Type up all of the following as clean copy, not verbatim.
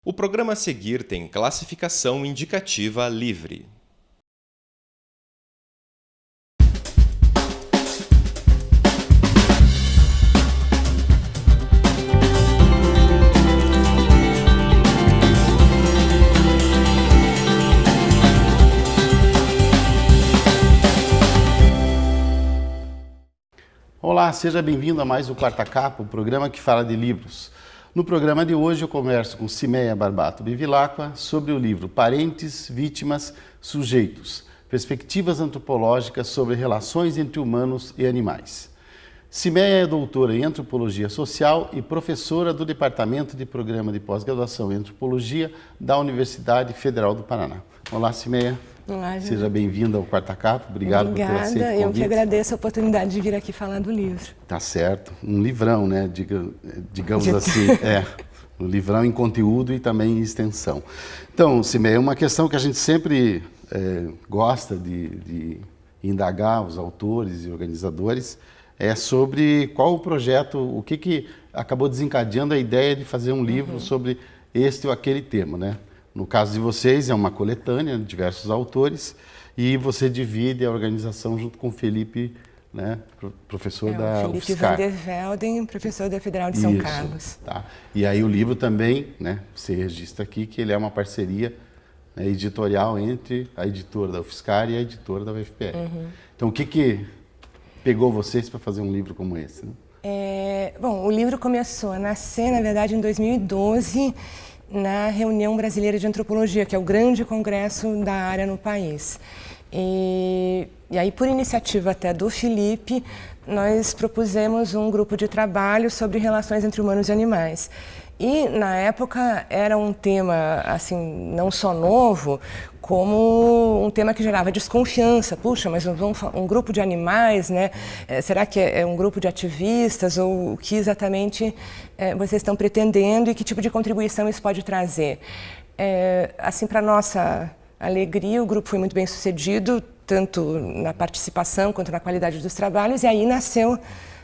O programa a seguir tem classificação indicativa livre. Olá, seja bem-vindo a mais o Quarta Capa, o programa que fala de livros. No programa de hoje eu converso com Cimeia Barbato Bevilacqua sobre o livro Parentes, Vítimas, Sujeitos, Perspectivas Antropológicas sobre Relações entre Humanos e Animais. Cimeia é doutora em Antropologia Social e professora do Departamento de Programa de Pós-Graduação em Antropologia da Universidade Federal do Paraná. Olá, Cimeia. Olá, seja bem-vinda ao Quarta Capa. Obrigado por ter aceito o convite. Obrigada, eu que agradeço a oportunidade de vir aqui falar do livro. Tá certo. Um livrão, né? Digamos assim. Um livrão em conteúdo e também em extensão. Então, Cimeia, uma questão que a gente sempre gosta de indagar os autores e organizadores é sobre qual o projeto, o que acabou desencadeando a ideia de fazer um livro sobre este ou aquele tema, né? No caso de vocês, é uma coletânea de diversos autores e você divide a organização junto com o Felipe, né, professor da Felipe UFSCar. van der Velden, professor da Federal de São Carlos. Tá. E aí o livro também, né, você registra aqui que ele é uma parceria, né, editorial entre a editora da UFSCar e a editora da UFPR. Então, o que pegou vocês para fazer um livro como esse? Né? Bom, o livro começou a nascer, na verdade, em 2012, na Reunião Brasileira de Antropologia, que é o grande congresso da área no país. E aí, por iniciativa até do Felipe, nós propusemos um grupo de trabalho sobre relações entre humanos e animais. E, na época, era um tema, assim, não só novo, como um tema que gerava desconfiança. Puxa, mas um grupo de animais, né? Será que é um grupo de ativistas? Ou o que exatamente vocês estão pretendendo e que tipo de contribuição isso pode trazer? Assim, para nossa alegria, o grupo foi muito bem sucedido, tanto na participação quanto na qualidade dos trabalhos, e aí nasceu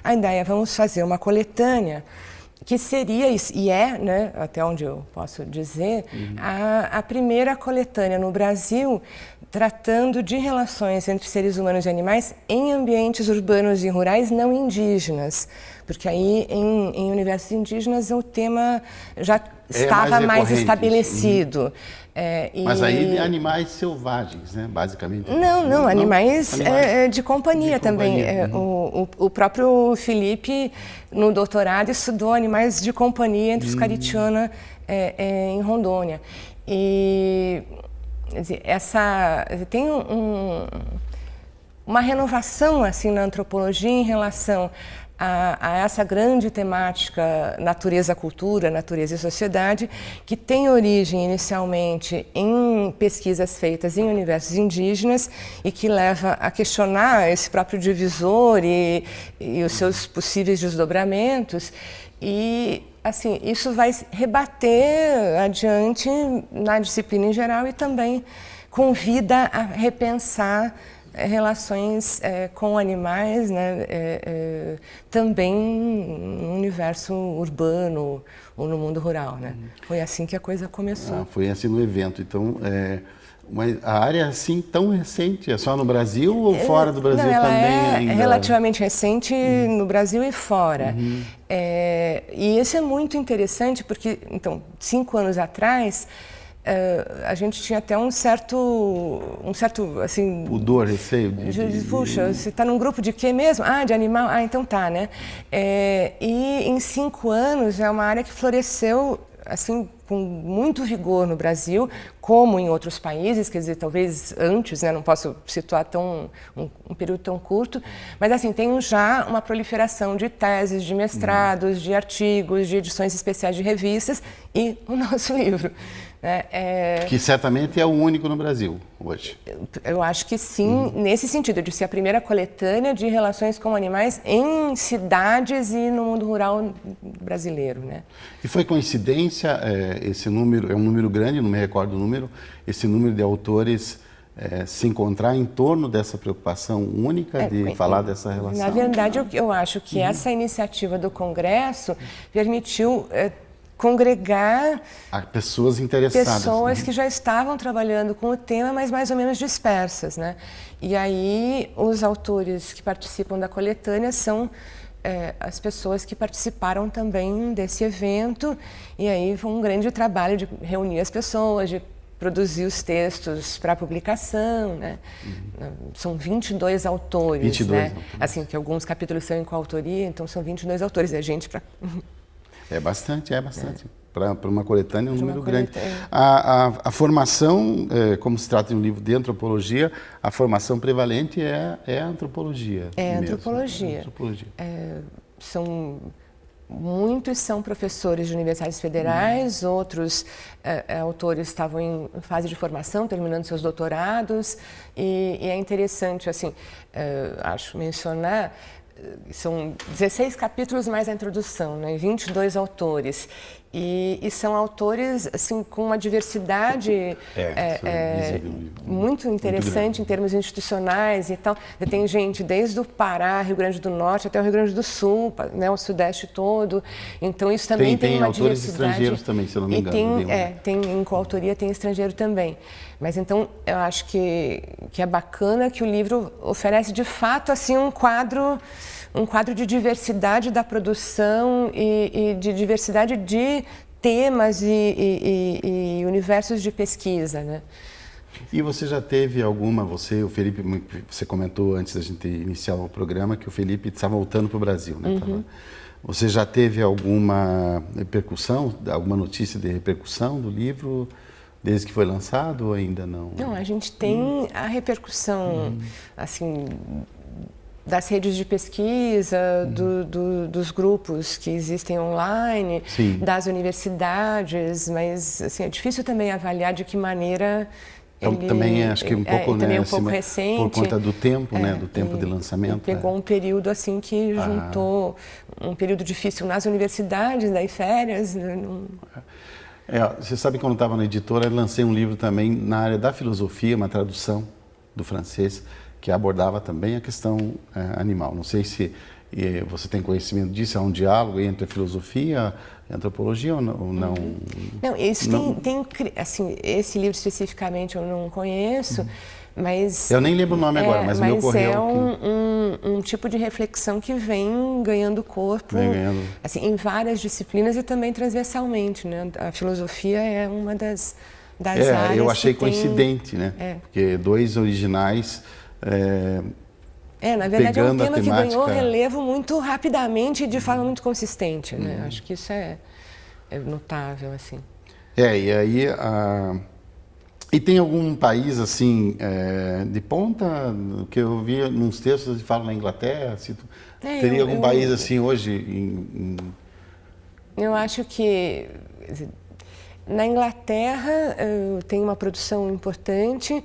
a ideia, vamos fazer uma coletânea que seria, e é, né, até onde eu posso dizer, a primeira coletânea no Brasil tratando de relações entre seres humanos e animais em ambientes urbanos e rurais não indígenas. Porque aí, em universos indígenas, o tema já estava mais estabelecido. Mas aí animais selvagens, né, basicamente. Não, animais de companhia também. O próprio Felipe, no doutorado, estudou animais de companhia entre os Caritiana em Rondônia. E quer dizer, tem uma renovação assim, na antropologia em relação a essa grande temática natureza-cultura, natureza e sociedade, que tem origem inicialmente em pesquisas feitas em universos indígenas e que leva a questionar esse próprio divisor e os seus possíveis desdobramentos. E, assim, isso vai rebater adiante na disciplina em geral e também convida a repensar relações com animais, né, também no universo urbano ou no mundo rural, né? Foi assim que a coisa começou. Foi assim no evento. Então, mas a área assim tão recente, é só no Brasil ou fora do Brasil ela também? Ainda? É relativamente recente no Brasil e fora. E isso é muito interessante porque, então, 5 anos atrás, a gente tinha até um certo assim, pudor, receio puxa, você está num grupo de quê mesmo? De animal? Então tá, né? E em 5 anos é uma área que floresceu assim com muito vigor no Brasil, como em outros países, quer dizer, talvez antes, né? Não posso situar um período tão curto, mas assim, tem já uma proliferação de teses, de mestrados, de artigos, de edições especiais de revistas e o nosso livro. Que certamente é o único no Brasil hoje. Eu acho que sim, nesse sentido, de ser a primeira coletânea de relações com animais em cidades e no mundo rural brasileiro, né? E foi coincidência, esse número, é um número grande, não me recordo o número, esse número de autores se encontrar em torno dessa preocupação única de falar dessa relação? Na verdade, eu acho que essa iniciativa do Congresso permitiu congregar pessoas interessadas. Pessoas que já estavam trabalhando com o tema, mas mais ou menos dispersas, né? E aí os autores que participam da coletânea são as pessoas que participaram também desse evento, e aí foi um grande trabalho de reunir as pessoas, de produzir os textos para publicação, né? São 22 autores, 22 né? autores. Assim, que alguns capítulos são em coautoria, então são 22 autores, é gente para... É bastante. Para uma coletânea é um número grande. Coletânea. A formação, como se trata de um livro de antropologia, a formação prevalente é a antropologia. É mesmo. antropologia. Antropologia. Muitos são professores de universidades federais, outros autores estavam em fase de formação, terminando seus doutorados, e é interessante, assim, acho mencionar, são 16 capítulos mais a introdução, né? 22 autores. E são autores assim, com uma diversidade muito interessante em termos institucionais e tal. Tem gente desde o Pará, Rio Grande do Norte, até o Rio Grande do Sul, né, o Sudeste todo. Então isso também tem uma autores diversidade. Estrangeiros também, se eu não me engano. Tem em coautoria, tem estrangeiro também. Mas então eu acho que é bacana que o livro oferece de fato assim um quadro de diversidade da produção e de diversidade de temas e universos de pesquisa, né? E você já teve o Felipe, você comentou antes da gente iniciar o programa que o Felipe está voltando para o Brasil, né? Você já teve alguma repercussão, alguma notícia de repercussão do livro desde que foi lançado ou ainda não? Não, a gente tem a repercussão, assim, das redes de pesquisa, dos grupos que existem online, Sim. das universidades, mas assim, é difícil também avaliar de que maneira ele... Também acho que um pouco, também né, um pouco recente. por conta do tempo, né, do tempo de lançamento. Pegou um período assim que juntou um período difícil nas universidades, daí férias. Você sabe que quando eu estava na editora, eu lancei um livro também na área da filosofia, uma tradução do francês, que abordava também a questão animal. Não sei se você tem conhecimento disso, é um diálogo entre a filosofia e a antropologia ou não? Não, isso tem assim, esse livro especificamente eu não conheço, mas... Eu nem lembro o nome agora, mas me ocorreu. Um tipo de reflexão que vem ganhando corpo assim, em várias disciplinas e também transversalmente, né? A filosofia é uma das áreas eu achei que tem... coincidente, né? Porque dois originais... na verdade é um tema que temática... ganhou relevo muito rapidamente e de forma muito consistente, né? Acho que isso é notável, assim. E aí... E tem algum país, assim, de ponta, que eu vi nos textos que falam na Inglaterra? Teria algum país, assim, hoje? Eu acho que... Na Inglaterra tem uma produção importante,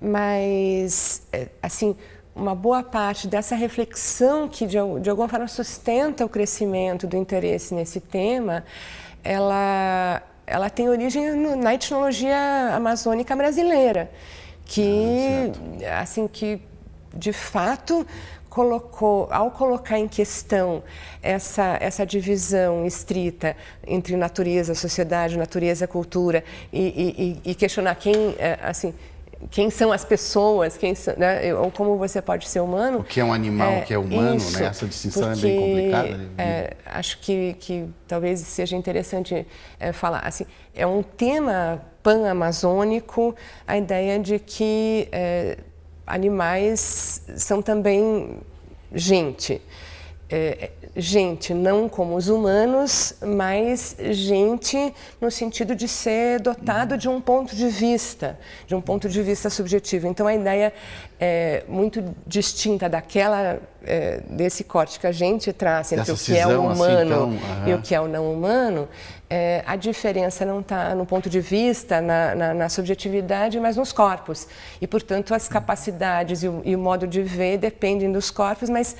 mas, assim, uma boa parte dessa reflexão que, de alguma forma, sustenta o crescimento do interesse nesse tema, ela tem origem na etnologia amazônica brasileira, que, assim, que, de fato, ao colocar em questão essa divisão estrita entre natureza, sociedade, natureza, cultura e questionar quem são as pessoas, né? Ou como você pode ser humano. O que é um animal, o que é humano, isso, né? Essa distinção é bem complicada. Acho que talvez seja interessante falar. Assim, é um tema pan-amazônico, a ideia de que animais são também gente. Gente não como os humanos, mas gente no sentido de ser dotado de um ponto de vista subjetivo. Então a ideia é muito distinta desse corte que a gente traz entre o que é o humano e o que é o não humano. A diferença não está no ponto de vista, na subjetividade, mas nos corpos. E, portanto, as capacidades e o modo de ver dependem dos corpos, mas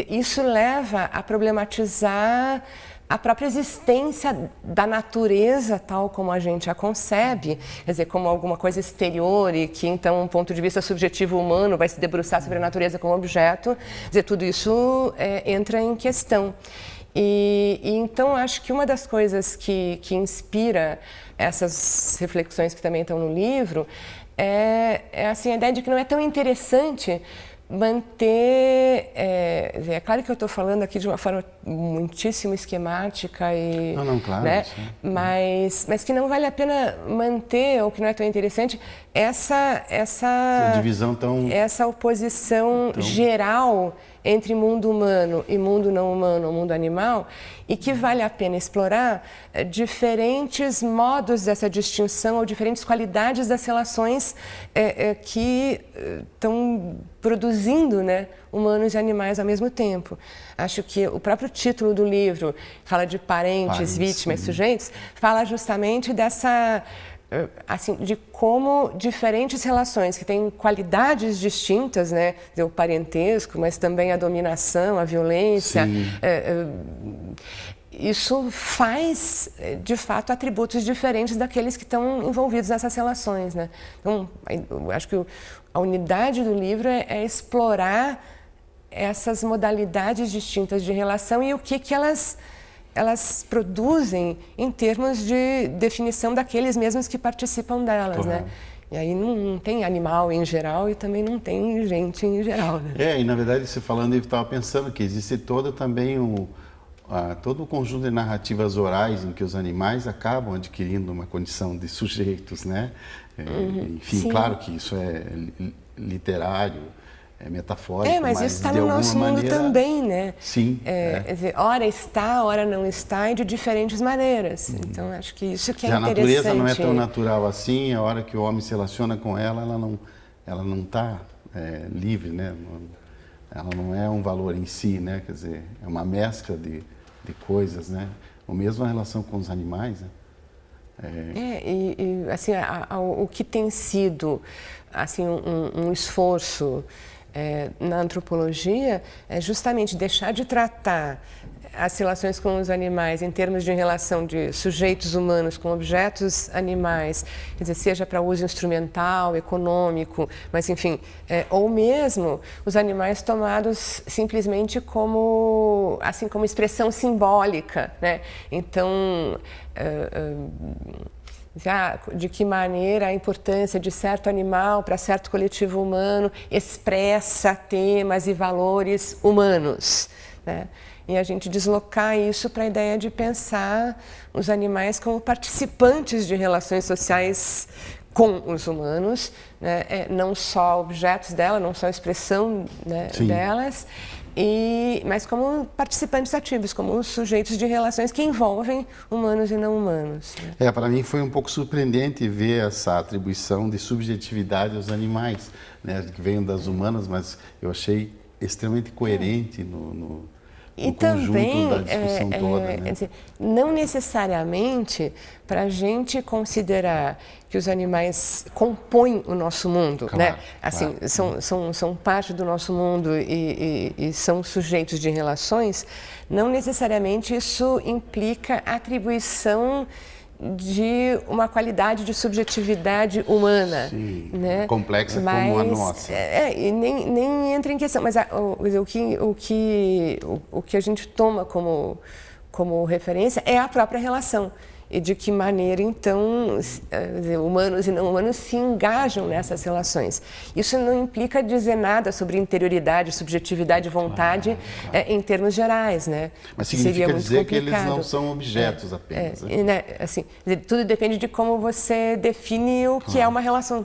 isso leva a problematizar a própria existência da natureza tal como a gente a concebe, quer dizer, como alguma coisa exterior e que, então, um ponto de vista subjetivo humano vai se debruçar sobre a natureza como objeto, quer dizer, tudo isso entra em questão. E então acho que uma das coisas que inspira essas reflexões que também estão no livro é assim, a ideia de que não é tão interessante manter... É claro que eu estou falando aqui de uma forma muitíssimo esquemática e... Não, claro. Né? Mas que não vale a pena manter, ou que não é tão interessante, essa divisão tão... Essa oposição geral entre mundo humano e mundo não humano, ou mundo animal, e que vale a pena explorar diferentes modos dessa distinção ou diferentes qualidades das relações que estão produzindo, né, humanos e animais ao mesmo tempo. Acho que o próprio título do livro fala de parentes, vítimas, sujeitos, fala justamente dessa... assim, de como diferentes relações que têm qualidades distintas, né, o parentesco, mas também a dominação, a violência, isso faz, de fato, atributos diferentes daqueles que estão envolvidos nessas relações, né? Então, eu acho que a unidade do livro é explorar essas modalidades distintas de relação e o que elas produzem em termos de definição daqueles mesmos que participam delas, né? E aí não tem animal em geral e também não tem gente em geral, né? E na verdade, você falando, eu estava pensando que existe todo o conjunto de narrativas orais em que os animais acabam adquirindo uma condição de sujeitos, né? Enfim, sim. Claro que isso é literário, é metafórico, mas isso está no nosso mundo também, né? Sim. Quer dizer, ora está, ora não está, e de diferentes maneiras. Então, acho que isso que é interessante. A natureza não é tão natural assim, a hora que o homem se relaciona com ela, ela não está livre, né? Ela não é um valor em si, né? Quer dizer, é uma mescla de coisas, né? Ou mesmo a relação com os animais, né? Assim, o que tem sido assim, um esforço na antropologia é justamente deixar de tratar as relações com os animais em termos de relação de sujeitos humanos com objetos animais, quer dizer, seja para uso instrumental, econômico, mas enfim, ou mesmo os animais tomados simplesmente como expressão simbólica, né? Então, de que maneira a importância de certo animal para certo coletivo humano expressa temas e valores humanos, né? E a gente deslocar isso para a ideia de pensar os animais como participantes de relações sociais com os humanos, né? Não só objetos dela, não só expressão, né, delas, mas como participantes ativos, como sujeitos de relações que envolvem humanos e não humanos, né? Para mim foi um pouco surpreendente ver essa atribuição de subjetividade aos animais, né, que vem das humanas, mas eu achei extremamente coerente no também da discussão toda, né? Dizer, não necessariamente para a gente considerar que os animais compõem o nosso mundo, claro, né? Assim, claro. São parte do nosso mundo e são sujeitos de relações, não necessariamente isso implica atribuição de uma qualidade de subjetividade humana, né? Complexa como a nossa. E nem entra em questão, mas o que a gente toma como referência é a própria relação. E de que maneira, então, humanos e não humanos se engajam nessas relações. Isso não implica dizer nada sobre interioridade, subjetividade, vontade, em termos gerais, né? Mas significa dizer que eles não são objetos apenas. Né? Assim, tudo depende de como você define o que é uma relação.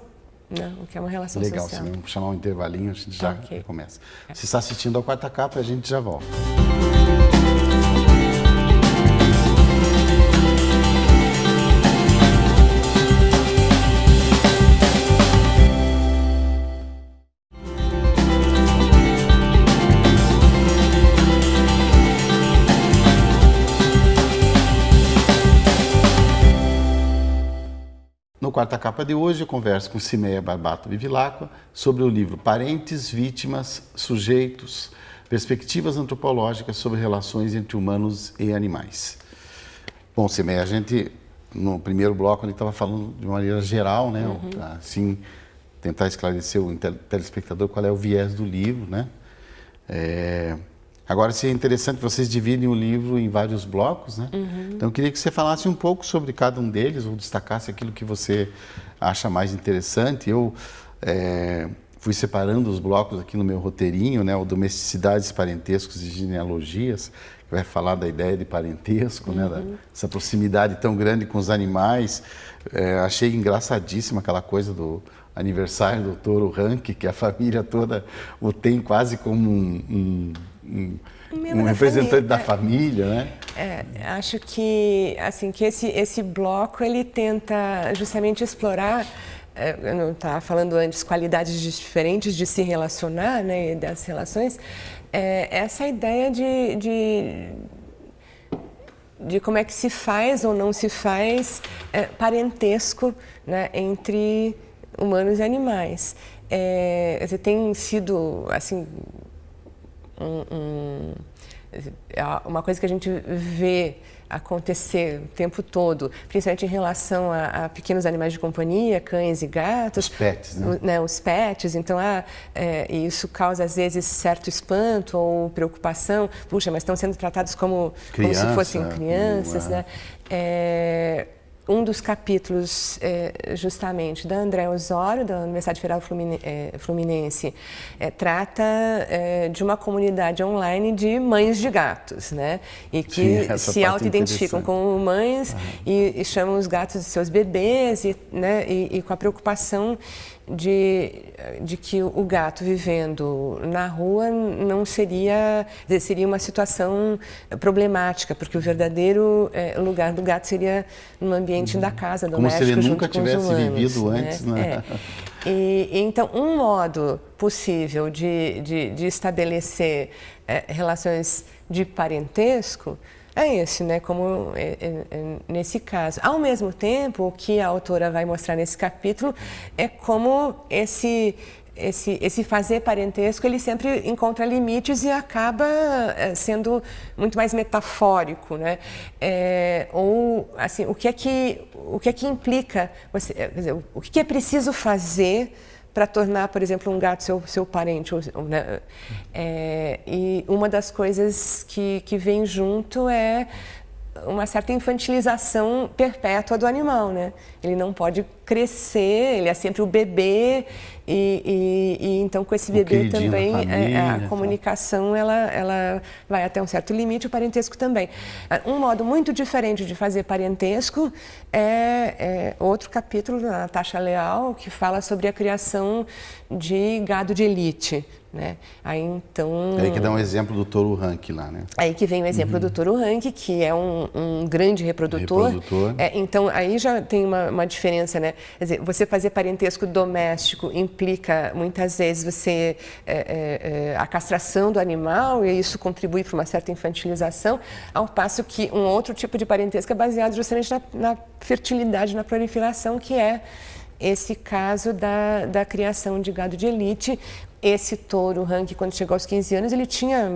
Né? O que é uma relação social. social. Legal, vamos chamar um intervalinho, a gente já começa. Você está assistindo ao Quarta Capa, a gente já volta. No Quarta Capa de hoje, eu converso com Cimeia Barbato Bevilacqua sobre o livro Parentes, Vítimas, Sujeitos, Perspectivas Antropológicas sobre Relações entre Humanos e Animais. Bom, Cimeia, a gente, no primeiro bloco, ele estava falando de uma maneira geral, né? Assim, tentar esclarecer o telespectador qual é o viés do livro, né? Agora, seria interessante, vocês dividem o livro em vários blocos, né? Então, eu queria que você falasse um pouco sobre cada um deles, ou destacasse aquilo que você acha mais interessante. Eu fui separando os blocos aqui no meu roteirinho, né? O Domesticidades, Parentescos e Genealogias, que vai falar da ideia de parentesco, né? Essa proximidade tão grande com os animais. Achei engraçadíssima aquela coisa do aniversário do touro Rank, que a família toda o tem quase como um representante da família, né? Acho que, assim, que esse bloco ele tenta justamente explorar, eu não estava falando antes, qualidades diferentes de se relacionar, né, e das relações, essa ideia de como é que se faz ou não se faz parentesco, né, entre humanos e animais. Tem sido, assim, uma coisa que a gente vê acontecer o tempo todo, principalmente em relação a pequenos animais de companhia, cães e gatos. Os pets, né? Os pets. Então, isso causa, às vezes, certo espanto ou preocupação. Puxa, mas estão sendo tratados como se fossem crianças, né? Um dos capítulos, justamente, da André Osório, da Universidade Federal Fluminense, trata de uma comunidade online de mães de gatos, né? E que se auto-identificam como mães e chamam os gatos de seus bebês, né? E com a preocupação de que o gato vivendo na rua não seria uma situação problemática, porque o verdadeiro lugar do gato seria no ambiente da casa doméstica, como se ele nunca junto com os tivesse humanos, vivido antes, né? Então, um modo possível de estabelecer relações de parentesco é esse, né? Como nesse caso. Ao mesmo tempo, o que a autora vai mostrar nesse capítulo é como esse fazer parentesco, ele sempre encontra limites e acaba sendo muito mais metafórico, né? Ou, assim, o que é que implica, quer dizer, o que é preciso fazer para tornar, por exemplo, um gato seu parente, né? E uma das coisas que vem junto é uma certa infantilização perpétua do animal, né? Ele não pode crescer, ele é sempre o bebê e então com esse bebê também a comunicação ela vai até um certo limite, o parentesco também. Um modo muito diferente de fazer parentesco é outro capítulo da Natasha Leal, que fala sobre a criação de gado de elite, né? Aí que dá um exemplo do touro Rank lá, né? Aí que vem o exemplo do touro Rank, que é um grande reprodutor. Então aí já tem uma diferença, né? Quer dizer, você fazer parentesco doméstico implica muitas vezes a castração do animal, e isso contribui para uma certa infantilização, ao passo que um outro tipo de parentesco é baseado justamente na fertilidade, na proliferação, que é esse caso da criação de gado de elite. Esse touro Rank, quando chegou aos 15 anos, ele tinha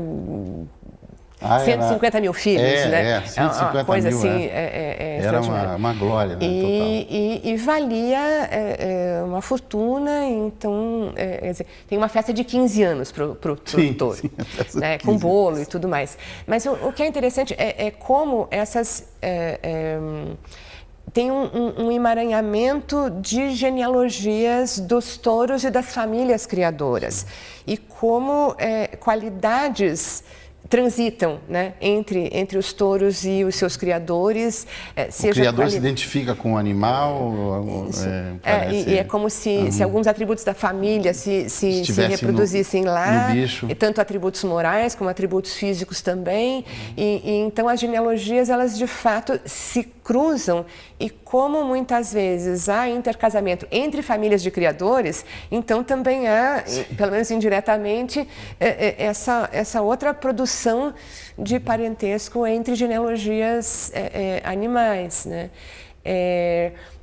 150 mil filhos, né? 150 uma coisa mil, assim, era uma glória, né? Total. E valia uma fortuna, então, quer dizer, tem uma festa de 15 anos para o touro, né? Com bolo e tudo mais. Mas o que é interessante é como essas... tem um emaranhamento de genealogias dos touros e das famílias criadoras. E como qualidades transitam, né, entre os touros e os seus criadores. O criador se identifica com o animal? E é como se alguns atributos da família se reproduzissem lá, no bicho. E tanto atributos morais como atributos físicos também. E então as genealogias, elas de fato se cruzam, e como muitas vezes há intercasamento entre famílias de criadores, então também há, pelo menos indiretamente, essa outra produção de parentesco entre genealogias animais, né?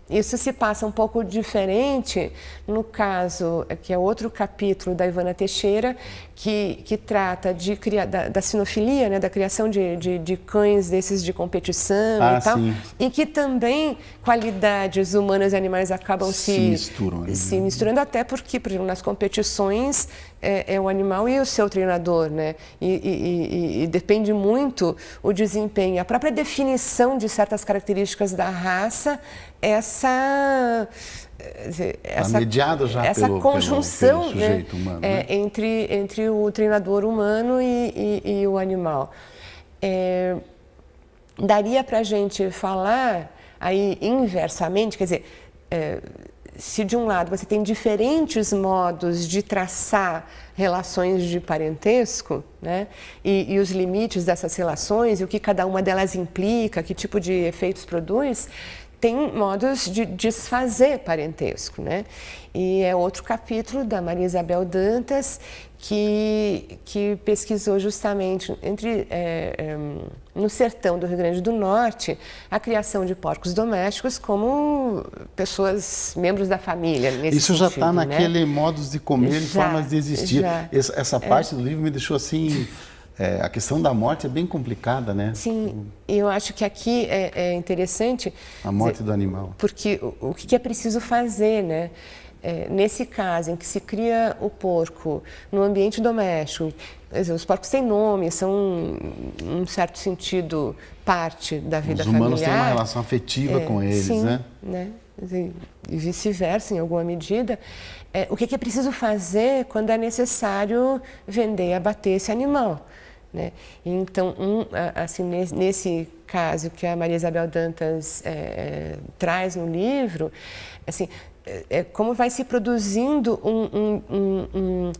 Isso se passa um pouco diferente no caso, que é outro capítulo da Ivana Teixeira, que trata da sinofilia, né, da criação de cães desses de competição e tal, sim. e que também qualidades humanas e animais acabam se misturando, até porque, por exemplo, nas competições é o animal e o seu treinador, né? E depende muito o desempenho, a própria definição de certas características da raça, essa mediado já essa conjunção pelo sujeito humano, né? Entre o treinador humano e o animal. Daria para a gente falar aí inversamente, quer dizer, se de um lado você tem diferentes modos de traçar relações de parentesco, né, e os limites dessas relações, e o que cada uma delas implica, que tipo de efeitos produz, tem modos de desfazer parentesco, né? E é outro capítulo da Maria Isabel Dantas, que pesquisou justamente no sertão do Rio Grande do Norte a criação de porcos domésticos como pessoas, membros da família. Isso já está né? naquele modos de comer e formas de existir. Essa parte do livro me deixou assim... a questão da morte é bem complicada, né? Sim, eu acho que aqui é interessante... A morte do animal. Porque o que é preciso fazer, né? Nesse caso em que se cria o porco no ambiente doméstico, os porcos têm nome, são, em um certo sentido, parte da vida familiar. Os humanos têm uma relação afetiva com eles, sim, né? E vice-versa, em alguma medida. O que é preciso fazer quando é necessário vender, abater esse animal? Né? Então, assim, nesse caso que a Maria Isabel Dantas traz no livro, assim, como vai se produzindo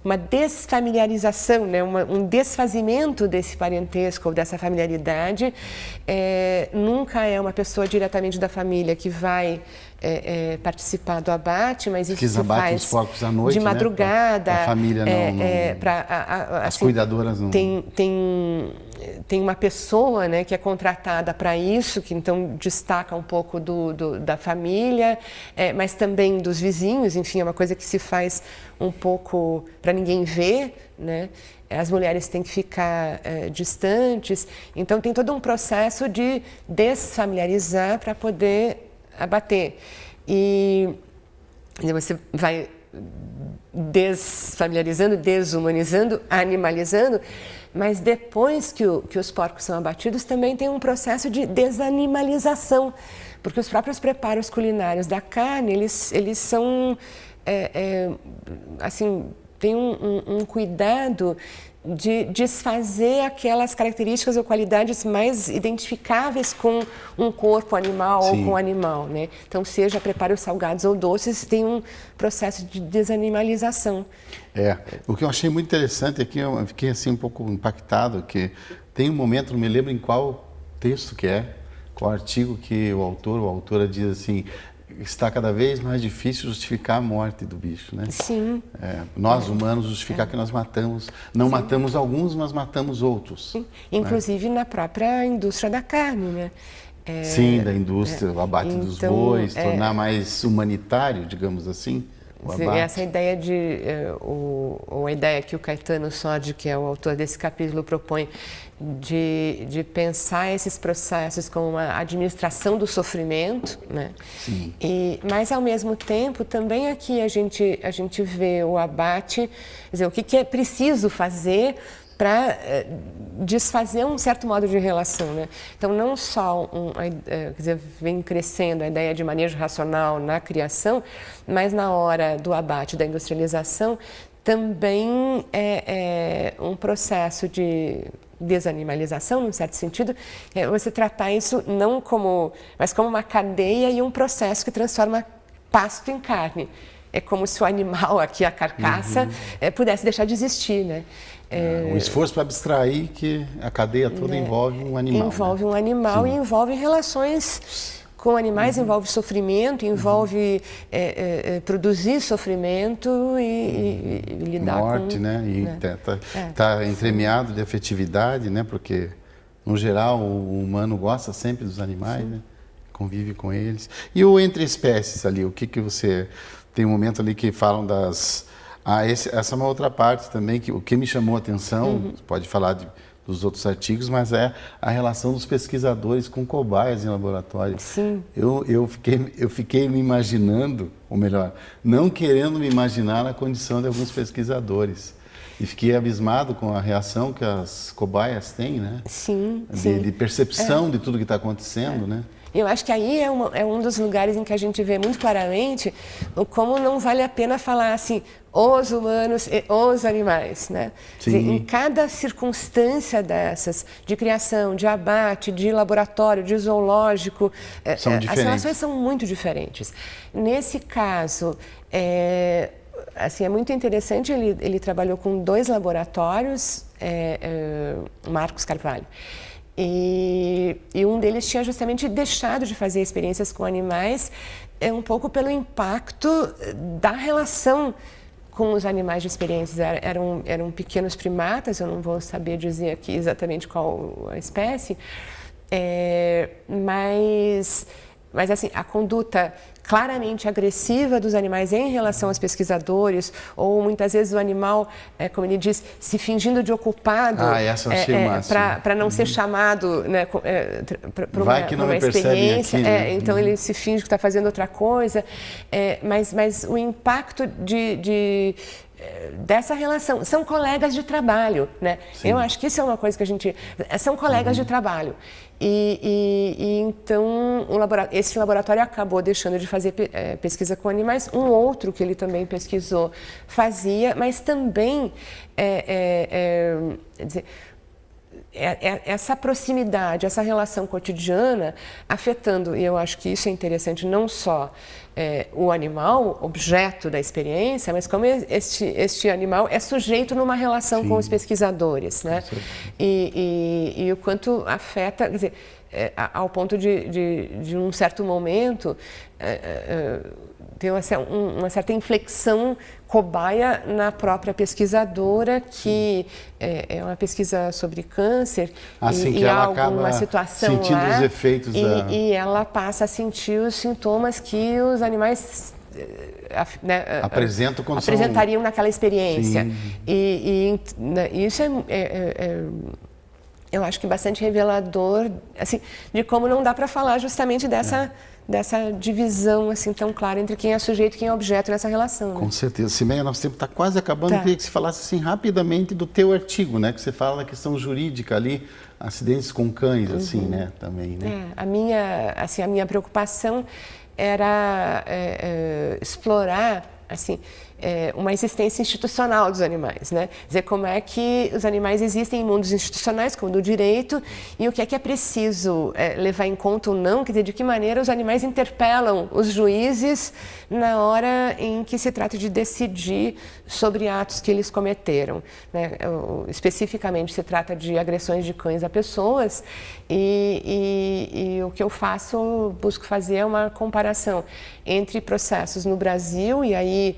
uma desfamiliarização, né? Um desfazimento desse parentesco ou dessa familiaridade. Nunca é uma pessoa diretamente da família que vai participar do abate, mas isso se faz os porcos à noite, de madrugada. Né? A família as assim, cuidadoras não... Tem uma pessoa, né, que é contratada para isso, que então destaca um pouco da família, mas também dos vizinhos, enfim, é uma coisa que se faz um pouco para ninguém ver, né? As mulheres têm que ficar distantes, então tem todo um processo de desfamiliarizar para poder abater. E você vai desfamiliarizando, desumanizando, animalizando, mas depois que os porcos são abatidos também tem um processo de desanimalização, porque os próprios preparos culinários da carne, eles são, assim, tem um cuidado de desfazer aquelas características ou qualidades mais identificáveis com um corpo animal ou com um animal, né? Então, seja preparos salgados ou doces, tem um processo de desanimalização. O que eu achei muito interessante aqui, eu fiquei assim um pouco impactado, que tem um momento, não me lembro em qual texto que qual artigo que o autor ou a autora diz assim: está cada vez mais difícil justificar a morte do bicho, né? Sim. Nós, humanos, justificar que nós matamos. Não matamos alguns, mas matamos outros. Sim. Inclusive na própria indústria da carne, né? Sim, da indústria, o abate dos bois, tornar mais humanitário, digamos assim, o abate. Essa ideia a ideia que o Caetano Sodi, que é o autor desse capítulo, propõe, de pensar esses processos como uma administração do sofrimento, né? Sim. Mas, ao mesmo tempo, também aqui a gente vê o abate, quer dizer, o que é preciso fazer para desfazer um certo modo de relação, né? Então, não só quer dizer, vem crescendo a ideia de manejo racional na criação, mas na hora do abate, da industrialização, também é um processo de desanimalização, num certo sentido, você tratar isso mas como uma cadeia e um processo que transforma pasto em carne. É como se o animal, aqui a carcaça, pudesse deixar de existir, né? Um esforço para abstrair que a cadeia toda envolve um animal. Envolve um animal e envolve relações com animais, envolve sofrimento, envolve produzir sofrimento e lidar morte, com... né? E tá entremeado de afetividade, né? Porque, no geral, o humano gosta sempre dos animais, né? Convive com eles. E o entre espécies ali, o que você... Tem um momento ali que falam das Essa é uma outra parte também, que o que me chamou a atenção, pode falar dos outros artigos, mas é a relação dos pesquisadores com cobaias em laboratório. Sim. Eu fiquei me imaginando, ou melhor, não querendo me imaginar na condição de alguns pesquisadores. E fiquei abismado com a reação que as cobaias têm, né? Sim, de percepção de tudo que está acontecendo, né? Eu acho que aí é um dos lugares em que a gente vê muito claramente como não vale a pena falar assim, os humanos e os animais, né? Quer dizer, em cada circunstância dessas, de criação, de abate, de laboratório, de zoológico, as relações são muito diferentes. Nesse caso, assim, é muito interessante, ele trabalhou com 2 laboratórios, Marcos Carvalho, e um deles tinha justamente deixado de fazer experiências com animais, um pouco pelo impacto da relação com os animais de experiências. Eram pequenos primatas, eu não vou saber dizer aqui exatamente qual a espécie, mas assim, a conduta claramente agressiva dos animais em relação aos pesquisadores, ou muitas vezes o animal, como ele diz, se fingindo de ocupado para não ser chamado, né, para uma experiência. Aqui, né? Então ele se finge que está fazendo outra coisa, mas o impacto dessa relação, são colegas de trabalho, né? Eu acho que isso é uma coisa que a gente... São colegas de trabalho. E então esse laboratório acabou deixando de fazer pesquisa com animais. Um outro que ele também pesquisou fazia, mas também essa proximidade, essa relação cotidiana afetando, e eu acho que isso é interessante, não só o animal, objeto da experiência, mas como este animal é sujeito numa relação com os pesquisadores, né? E o quanto afeta, quer dizer, ao ponto de um certo momento ter uma certa inflexão cobaia na própria pesquisadora, que é uma pesquisa sobre câncer, e há alguma situação sentindo lá, os efeitos e ela passa a sentir os sintomas que os animais apresentariam naquela experiência. E isso eu acho que bastante revelador, assim, de como não dá para falar justamente dessa divisão assim tão clara entre quem é sujeito e quem é objeto nessa relação. Né? Com certeza. Simeia, nosso tempo está quase acabando. Eu queria que você falasse assim, rapidamente do teu artigo, né? Que você fala da questão jurídica ali, acidentes com cães, assim, né? Também, né? A minha preocupação era explorar, assim, uma existência institucional dos animais, né? Dizer como é que os animais existem em mundos institucionais, como do direito, e o que é preciso levar em conta ou não, quer dizer, de que maneira os animais interpelam os juízes na hora em que se trata de decidir sobre atos que eles cometeram, né? Especificamente se trata de agressões de cães a pessoas, e o que eu busco fazer é uma comparação entre processos no Brasil, e aí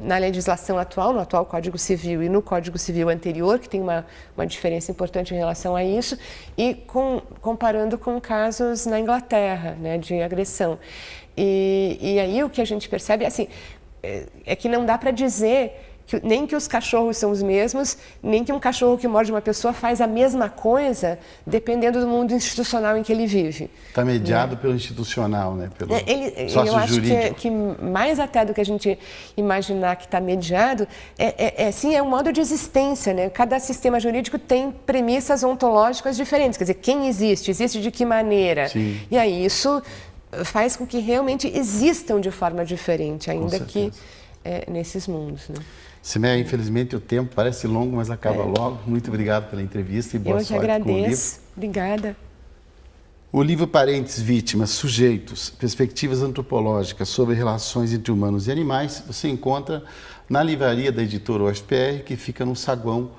na legislação atual, no atual Código Civil e no Código Civil anterior, que tem uma diferença importante em relação a isso, e comparando com casos na Inglaterra, né, de agressão. E aí o que a gente percebe é que não dá para dizer nem que os cachorros são os mesmos, nem que um cachorro que morde uma pessoa faz a mesma coisa, dependendo do mundo institucional em que ele vive. Está mediado pelo institucional, né? Pelo eu acho que mais até do que a gente imaginar que está mediado, sim, é um modo de existência, né? Cada sistema jurídico tem premissas ontológicas diferentes, quer dizer, quem existe de que maneira. Sim. E aí isso faz com que realmente existam de forma diferente, ainda que nesses mundos, né? Simeia, infelizmente o tempo parece longo, mas acaba logo. Muito obrigado pela entrevista e boa sorte com o livro. Eu que agradeço. Obrigada. O livro Parentes, Vítimas, Sujeitos, Perspectivas Antropológicas sobre Relações entre Humanos e Animais, você encontra na livraria da editora UFPR, que fica no saguão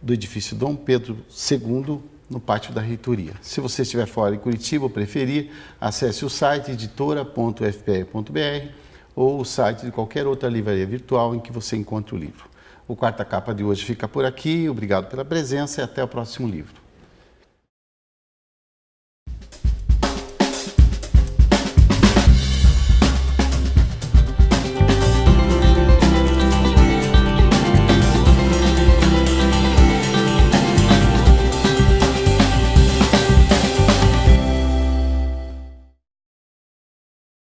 do edifício Dom Pedro II, no pátio da reitoria. Se você estiver fora de Curitiba ou preferir, acesse o site editora.ufpr.br ou o site de qualquer outra livraria virtual em que você encontre o livro. O Quarta Capa de hoje fica por aqui. Obrigado pela presença e até o próximo livro.